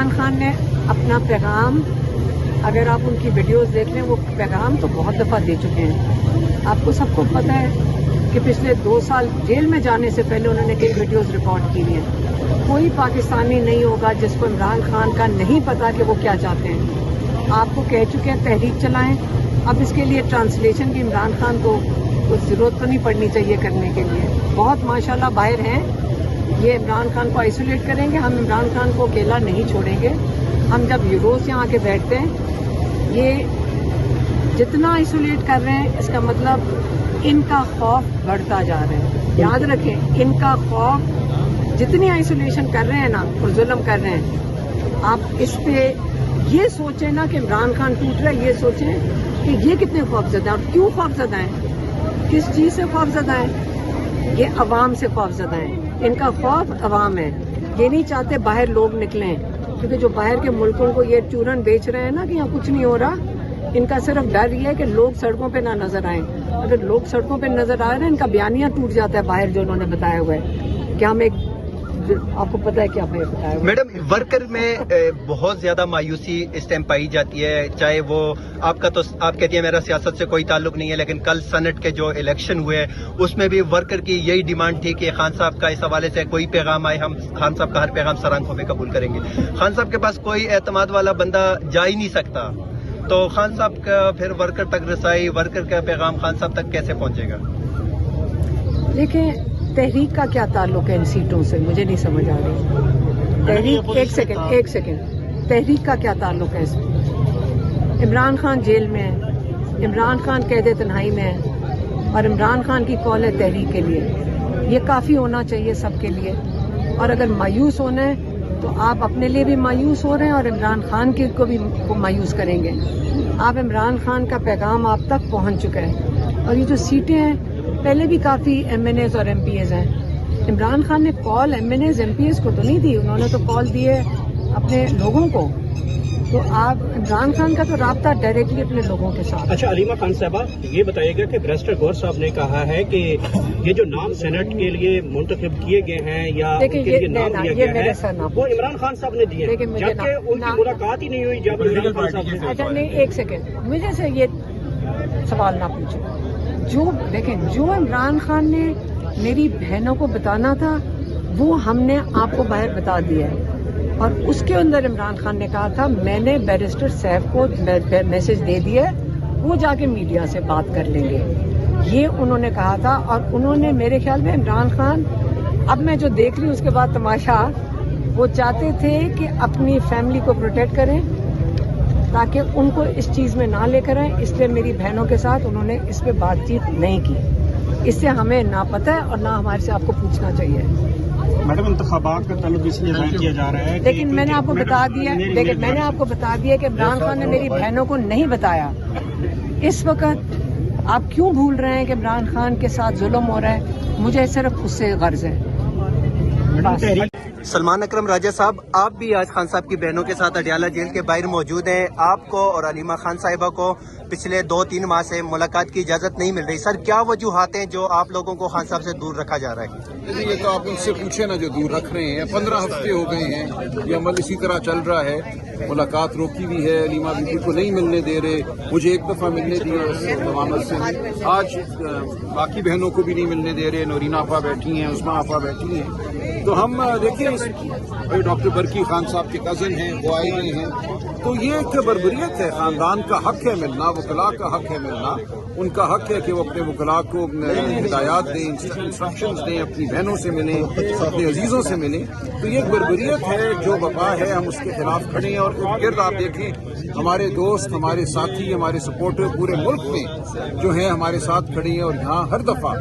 इमरान खान ने अपना पैगाम, अगर आप उनकी वीडियोस देख लें, वो पैगाम तो बहुत दफ़ा दे चुके हैं। आपको सबको पता है कि पिछले 2 साल जेल में जाने से पहले उन्होंने कई वीडियोस रिकॉर्ड की हैं। कोई पाकिस्तानी नहीं होगा जिसको इमरान खान का नहीं पता कि वो क्या चाहते हैं। आपको कह चुके हैं तहरीक चलाएं। अब इसके लिए ट्रांसलेशन भी इमरान खान को कुछ ज़रूरत तो नहीं पड़नी चाहिए करने के लिए। बहुत माशाल्लाह बाहर हैं, ये इमरान खान को आइसोलेट करेंगे। हम इमरान खान को अकेला नहीं छोड़ेंगे। हम जब रोज़ यहाँ आके बैठते हैं, ये जितना आइसोलेट कर रहे हैं, इसका मतलब इनका खौफ बढ़ता जा रहा है। याद रखें, इनका खौफ, जितनी आइसोलेशन कर रहे हैं ना और जुल्म कर रहे हैं, आप इस पे ये सोचें ना कि इमरान खान टूट रहा है, ये सोचें कि ये कितने खौफजदा हैं और क्यों खौफजदा हैं, किस चीज़ से खौफजदा हैं। ये अवाम से खौफजदा हैं। इनका खौफ अवाम है। ये नहीं चाहते बाहर लोग निकलें, क्योंकि जो बाहर के मुल्कों को ये चूरन बेच रहे हैं ना कि यहाँ कुछ नहीं हो रहा, इनका सिर्फ डर ये है कि लोग सड़कों पे ना नजर आएं। अगर लोग सड़कों पे नजर आ रहे हैं, इनका बयानिया टूट जाता है बाहर, जो उन्होंने बताया हुआ है कि हम एक, आपको पता है क्या मैं बताया। मैडम, वर्कर में बहुत ज्यादा मायूसी इस टाइम पाई जाती है, चाहे वो आपका, तो आप कहती है मेरा सियासत से कोई ताल्लुक नहीं है, लेकिन कल सनट के जो इलेक्शन हुए उसमें भी वर्कर की यही डिमांड थी कि खान साहब का इस हवाले से कोई पैगाम आए, हम खान साहब का हर पैगाम सर आंखों में कबूल करेंगे। खान साहब के पास कोई एतमाद वाला बंदा जा ही नहीं सकता, तो खान साहब का फिर वर्कर तक रसाई, वर्कर का पैगाम खान साहब तक कैसे पहुंचेगा? देखिए, तहरीक का क्या ताल्लुक है इन सीटों से, मुझे नहीं समझ आ रही। तहरीक, एक सेकंड, तहरीक का क्या ताल्लुक है इसमें? इमरान खान जेल में है, इमरान खान कैद तन्हाई में है, और इमरान खान की कॉल है तहरीक के लिए। ये काफ़ी होना चाहिए सबके लिए। और अगर मायूस होना है तो आप अपने लिए भी मायूस हो रहे हैं और इमरान खान को भी मायूस करेंगे। आप इमरान खान का पैगाम आप तक पहुंच चुका है। और ये जो सीटें हैं, पहले भी काफ़ी MNAs और MPAs हैं। इमरान खान ने कॉल MNAs MPAs को तो नहीं दी, उन्होंने तो कॉल दी है अपने लोगों को। तो आप इमरान खान का तो राब्ता डायरेक्टली अपने लोगों के साथ। अच्छा, अलीमा खान साहबा, ये बताइएगा कि बैरिस्टर गौर साहब ने कहा है कि ये जो नाम सेनेट के लिए मुंतखब किए गए हैं या उनके लिए नाम दिया गया है, वो इमरान खान साहब ने दिए, जबकि उनकी मुलाकात ही नहीं हुई जब इमरान खान साहब ने। अच्छा नहीं, एक सेकेंड, मुझे से ये सवाल ना पूछो। जो देखें, जो इमरान खान ने मेरी बहनों को बताना था, वो हमने आपको बाहर बता दिया है। और उसके अंदर इमरान खान ने कहा था, मैंने बैरिस्टर साहब को मैसेज दे दिया, वो जाके मीडिया से बात कर लेंगे, ये उन्होंने कहा था। और उन्होंने, मेरे ख्याल में इमरान खान, अब मैं जो देख रही हूँ उसके बाद तमाशा, वो चाहते थे कि अपनी फैमिली को प्रोटेक्ट करें ताकि उनको इस चीज़ में ना लेकर आए, इसलिए मेरी बहनों के साथ उन्होंने इस पे बातचीत नहीं की। इससे हमें ना पता है और ना हमारे से आपको पूछना चाहिए। मैडम, इंतखाबात का ताल्लुक इसलिए जाहिर किया जा रहा है, लेकिन मैंने आपको बता दिया, लेकिन मैंने आपको बता दिया कि इमरान खान ने मेरी बहनों को नहीं बताया। इस वक्त आप क्यों भूल रहे हैं कि इमरान खान के साथ जुल्म हो रहा है? मुझे सिर्फ उससे गर्ज है। सलमान अकरम राजा साहब, आप भी आज खान साहब की बहनों के साथ अडियाला जेल के बाहर मौजूद हैं। आपको और अलीमा खान साहिबा को पिछले 2-3 माह से मुलाकात की इजाजत नहीं मिल रही। सर, क्या वजूहात हैं जो आप लोगों को खान साहब से दूर रखा जा रहा है? ये तो आप उनसे पूछे ना, जो दूर रख रहे हैं। 15 हफ्ते हो गए हैं, ये अमल इसी तरह चल रहा है। मुलाकात रोकी भी है, अलीमा बीबी को नहीं मिलने दे रहे, मुझे एक दफा मिलने दिए तमामत से, आज बाकी बहनों को भी नहीं मिलने दे रहे। नौरीना आपा बैठी हैं, उस्मा आपा बैठी हैं। तो हम देखिए, डॉक्टर बरकी खान साहब के कजिन हैं, वो आए हुए हैं, तो ये एक बर्बरियत है। खानदान का हक है मिलना, वकला का हक है मिलना, उनका हक है कि वो अपने वकला को हिदायत दें, इंस्ट्रक्शंस दें, अपनी बहनों से मिलें, अपने अजीजों से मिलें। तो ये एक बर्बरियत है जो वफा है, हम उसके खिलाफ खड़े हैं। और इर्द आप देखें, हमारे दोस्त, हमारे साथी, हमारे सपोर्टर पूरे मुल्क में जो हैं हमारे साथ खड़े हैं। और यहाँ हर दफा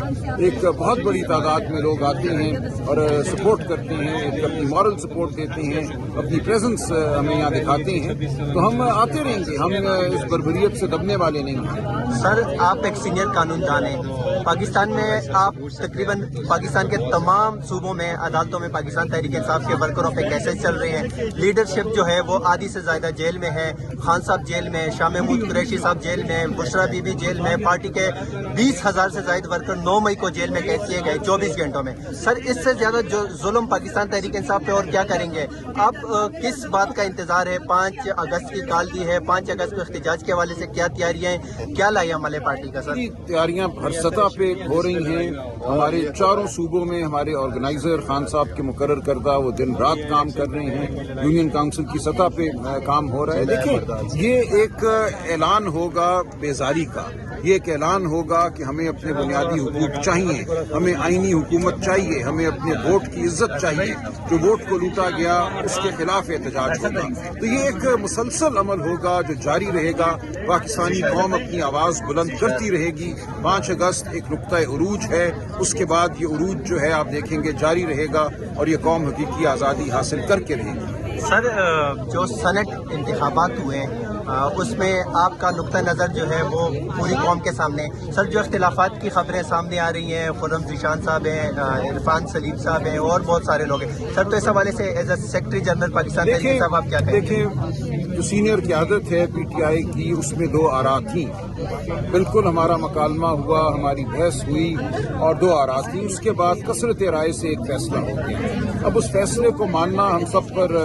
एक बहुत बड़ी तादाद में लोग आते हैं और सपोर्ट करते हैं, अपनी मॉरल सपोर्ट देते हैं, अपनी प्रेजेंस हमें यहाँ दिखाते हैं। तो हम आते रहेंगे, हम इस बर्बरियत से दबने वाले नहीं हैं। सर, आप एक सीनियर कानूनदान हैं। पाकिस्तान में आप तकरीबन पाकिस्तान के तमाम सूबों में अदालतों में पाकिस्तान तहरीक इंसाफ के वर्करों पे केसेस चल रहे हैं। लीडरशिप जो है वो आधी से ज्यादा जेल में है। खान साहब जेल में, शाह महमूद कुरैशी साहब जेल में, बुशरा बीबी जेल में। पार्टी के 20,000 से ज्यादा वर्कर 9 मई को जेल में कैद किए गए 24 घंटों में। सर, इससे ज्यादा जो जुल्म पाकिस्तान तहरीक इंसाफ पे और क्या करेंगे? आप किस बात का इंतजार है? 5 अगस्त की कॉल दी है, 5 अगस्त को एहतजाज के हवाले से क्या तैयारियां हैं, क्या लाया अमल पार्टी का? सर, तैयारियां हर सतह पे हो रही हैं। हमारे चारों सूबों में हमारे ऑर्गेनाइजर खान साहब के मुकर्रर करदा वो दिन रात काम कर रहे हैं। यूनियन काउंसिल की सतह पे काम हो रहा है। देखिए, ये एक ऐलान होगा बेजारी का, ये एक ऐलान होगा कि हमें अपने बुनियादी हुकूक चाहिए, हमें आईनी हुकूमत चाहिए, हमें अपने वोट की इज्जत चाहिए। जो वोट को लूटा गया उसके खिलाफ एहतजाज होगा। तो ये एक मुसलसल अमल होगा जो जारी रहेगा। पाकिस्तानी कौम अपनी आवाज़ बुलंद करती रहेगी। 5 अगस्त एक नुक्ता उरूज है, उसके बाद ये उरूज जो है आप देखेंगे जारी रहेगा और ये कौम हकीकी आज़ादी हासिल करके रहेगी। सर, जो सनट इंतखाबात हुए उसमें आपका नुक्ता नज़र जो है वो पूरी कौम के सामने। सर, जो इख्तिलाफात की खबरें सामने आ रही हैं, खुर्रम ज़ीशान साहब हैं, इरफान सलीम साहब हैं और बहुत सारे लोग हैं। सर, तो इस हवाले से as a secretary general Pakistan Tehreek साहब आप क्या कहेंगे? देखिए, जो सीनियर क़यादत है PTI की, उसमें 2 आरा थी। बिल्कुल हमारा मकालमा हुआ, हमारी बहस हुई और 2 आरा थी। उसके बाद कसरत राय से एक फैसला हो गया। अब उस फैसले को मानना हम सब पर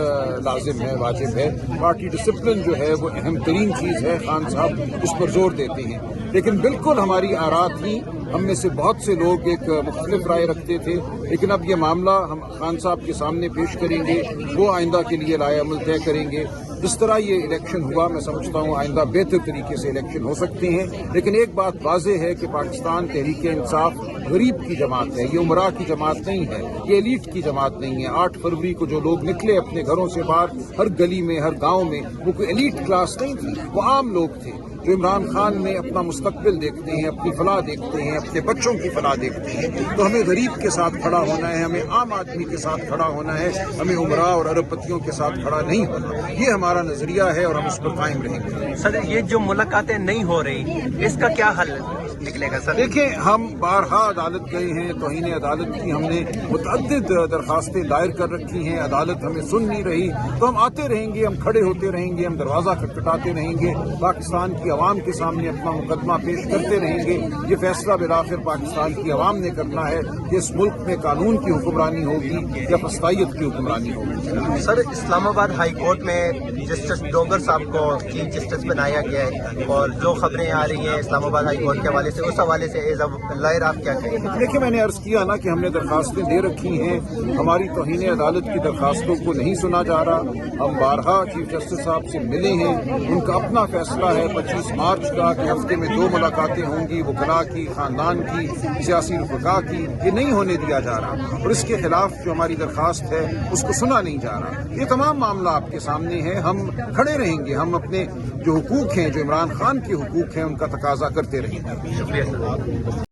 लाजिम है, वाजिब है। पार्टी डिसिप्लिन जो है वो अहम तरीन चीज़ है, खान साहब उस पर जोर देते हैं। लेकिन बिल्कुल हमारी आरा थी, हम में से बहुत से लोग एक मुख्तलिफ राय रखते थे। लेकिन अब ये मामला हम खान साहब के सामने पेश करेंगे, वो आइंदा के लिए लाए अमल तय करेंगे। जिस तरह ये इलेक्शन हुआ, मैं समझता हूँ आइंदा बेहतर तरीके से इलेक्शन हो सकते हैं। लेकिन एक बात वाज़ेह है कि पाकिस्तान तहरीक इंसाफ गरीब की जमात है, ये उमरा की जमात नहीं है, ये एलीट की जमात नहीं है। 8 फरवरी को जो लोग निकले अपने घरों से बाहर, हर गली में, हर गांव में, वो कोई एलीट क्लास नहीं थी, वो आम लोग थे जो इमरान खान में अपना मुस्तकबिल देखते हैं, अपनी फलाह देखते हैं, अपने बच्चों की फलाह देखते हैं। तो हमें गरीब के साथ खड़ा होना है, हमें आम आदमी के साथ खड़ा होना है, हमें उमरा और अरबपतियों के साथ खड़ा नहीं होना। ये हमारा नजरिया है और हम उस पर कायम रहेंगे। सर, ये जो मुलाकातें नहीं हो रही, इसका क्या हल निकलेगा? सर, देखिए, हम बारहा अदालत गए हैं, तौहीन अदालत की हमने मुतअद्दिद दरखास्तें दायर कर रखी हैं, अदालत हमें सुन नहीं रही। तो हम आते रहेंगे, हम खड़े होते रहेंगे, हम दरवाज़ा खटखटाते रहेंगे, पाकिस्तान की आवाम के सामने अपना मुकदमा पेश करते रहेंगे। ये फैसला बिलाखिर पाकिस्तान की आवाम ने करना है कि इस मुल्क में कानून की हुक्मरानी होगी या फस्तायत की हुक्मरानी होगी। सर, इस्लामाबाद हाई कोर्ट में जस्टिस डोगर साहब को चीफ जस्टिस बनाया गया है और जो खबरें आ रही हैं इस्लामाबाद हाई कोर्ट के हवाले से, उस हवाले से एज अ लॉयर आप क्या कहेंगे? देखिए, मैंने अर्ज किया ना कि हमने दरखास्तें दे रखी हैं, हमारी तौहीन अदालत की दरखास्तों को नहीं सुना जा रहा। हम बारहा चीफ जस्टिस साहब से मिले हैं, उनका अपना फैसला है 25 मार्च का कि हफ्ते में 2 मुलाकातें होंगी, वकला की, खानदान की, सियासी रुफका की। ये नहीं होने दिया जा रहा और इसके खिलाफ जो हमारी दरखास्त है उसको सुना नहीं जा रहा। ये तमाम मामला आपके सामने है, हम खड़े रहेंगे, हम अपने जो हुकूक हैं, जो इमरान खान के हुकूक हैं, उनका तकाजा करते रहेंगे। शुक्रिया सर।